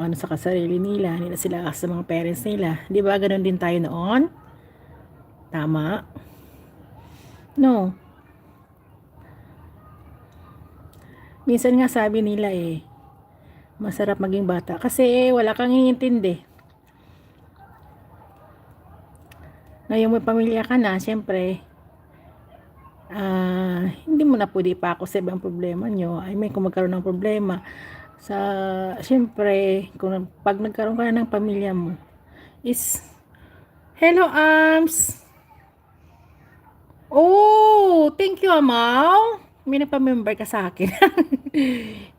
ano sa kasarili nila sila sa mga parents nila. 'Di ba ganoon din tayo noon? Tama? No. Minsan nga sabi nila masarap maging bata kasi wala kang iniintindi. Ngayon may pamilya ka na, syempre, hindi mo na pwede pa ako sa ibang problema nyo. I mean, kung magkaroon ng problema, syempre, pag nagkaroon ka na ng pamilya mo, is, hello, Arms! Oh, thank you, Amaw! May nagpa-member ka sa akin.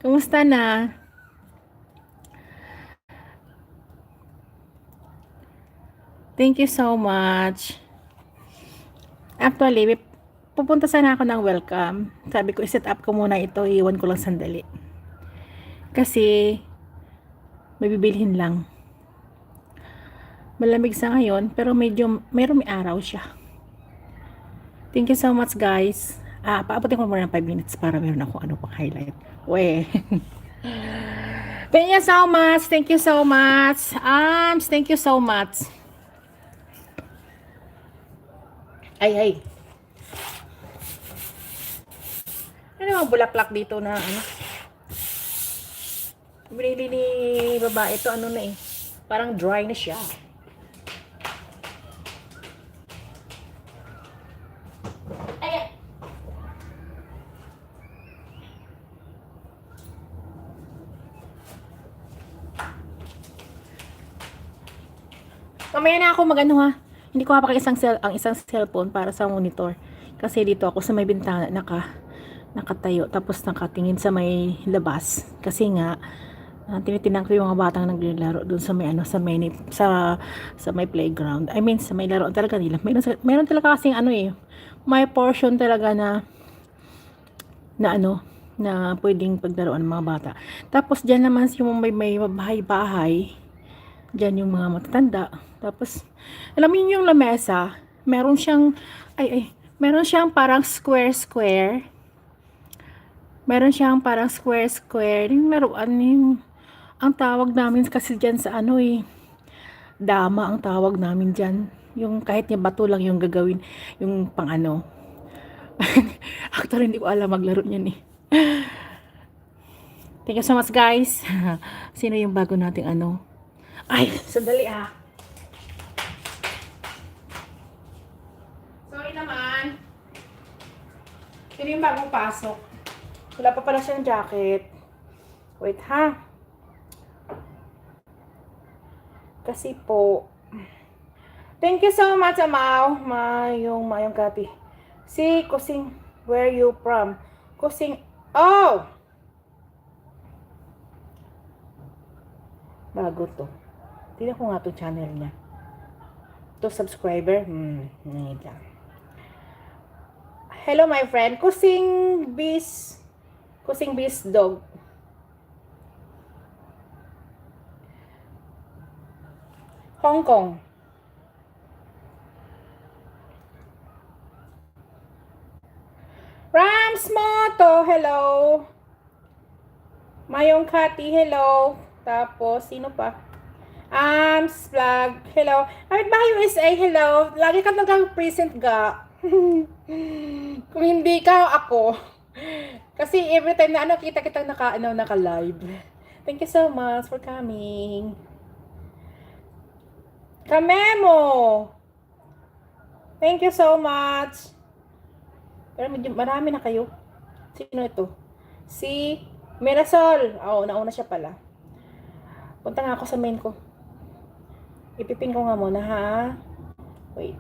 Kumusta na? Thank you so much. Actually, pupunta sana ako ng welcome. Sabi ko, i-set up ko muna ito, iwan ko lang sandali. Kasi, may bibilhin lang. Malamig sa ngayon, pero medyo, may araw siya. Thank you so much, guys. Paabutin ko muna ng 5 minutes para meron ako ano pang highlight. We. Thank you so much. Thank you so much. Thank you so much. Ay. Ano naman bulaklak dito na ano? Binili ni babae ito, ano na parang dry na siya. Ay. Mamaya na ako magano ha. Hindi ko hapak ang isang cellphone para sa monitor. Kasi dito ako sa may bintana nakatayo tapos nakatingin sa may labas. Kasi nga tinitingnan ko yung mga batang naglalaro doon sa may sa may playground. I mean sa may laro talaga nila. Meron talaga kasing may portion talaga na pwedeng paglaruan ng mga bata. Tapos diyan naman yung may bahay-bahay. Diyan yung mga matatanda. Tapos alam niyo yung lamesa, meron siyang meron siyang parang square. Meron siyang parang square. Yung laruan ang tawag namin kasi dyan sa dama ang tawag namin dyan. Yung kahit niya bato lang yung gagawin, yung pang ano. Actually, hindi ko alam maglaro niyan Thank you so much, guys. Sino yung bago nating Ay, sandali Sorry naman. Sino yung bagong pasok? Wala pa pala siyang jacket. Wait ha. Kasi po. Thank you so much, Amaw. Mayong Kati. Si Kusing, where you from? Kusing, oh! Bago to. Tignan ko nga to channel niya. To subscriber. Ngayon lang. Hello, my friend. Kusing Bis Dog. Hong Kong. Rams Moto, hello. Mayong Kati, hello. Tapos, sino pa? Vlog, hello. Amit ba USA, hello. Lagi ka nag-present ga. Kung hindi ka, ako. Kasi every time na kita naka-live. Thank you so much for coming. Kamemo! Thank you so much. Pero medyo marami na kayo. Sino ito? Si Mirasol. Nauna siya pala. Punta nga ako sa main ko. Ipipin ko nga muna ha. Wait.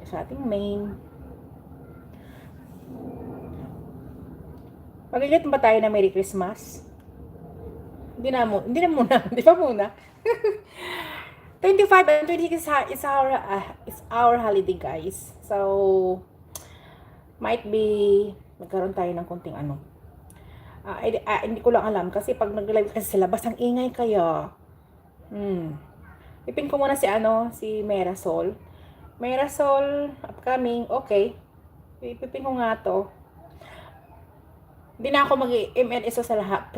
Sa ating main. Magigit ba tayo na Merry Christmas? Hindi na muna. Di pa muna. 25 and 26 is our holiday, guys. So, might be magkaroon tayo ng konting hindi ko lang alam kasi pag nag-live kasi sa labas ang ingay kaya. Ipin ko muna si Mirasol. Mirasol upcoming. Okay. Ipipin ko nga to. Hindi na ako mag-ML isa sa lahat.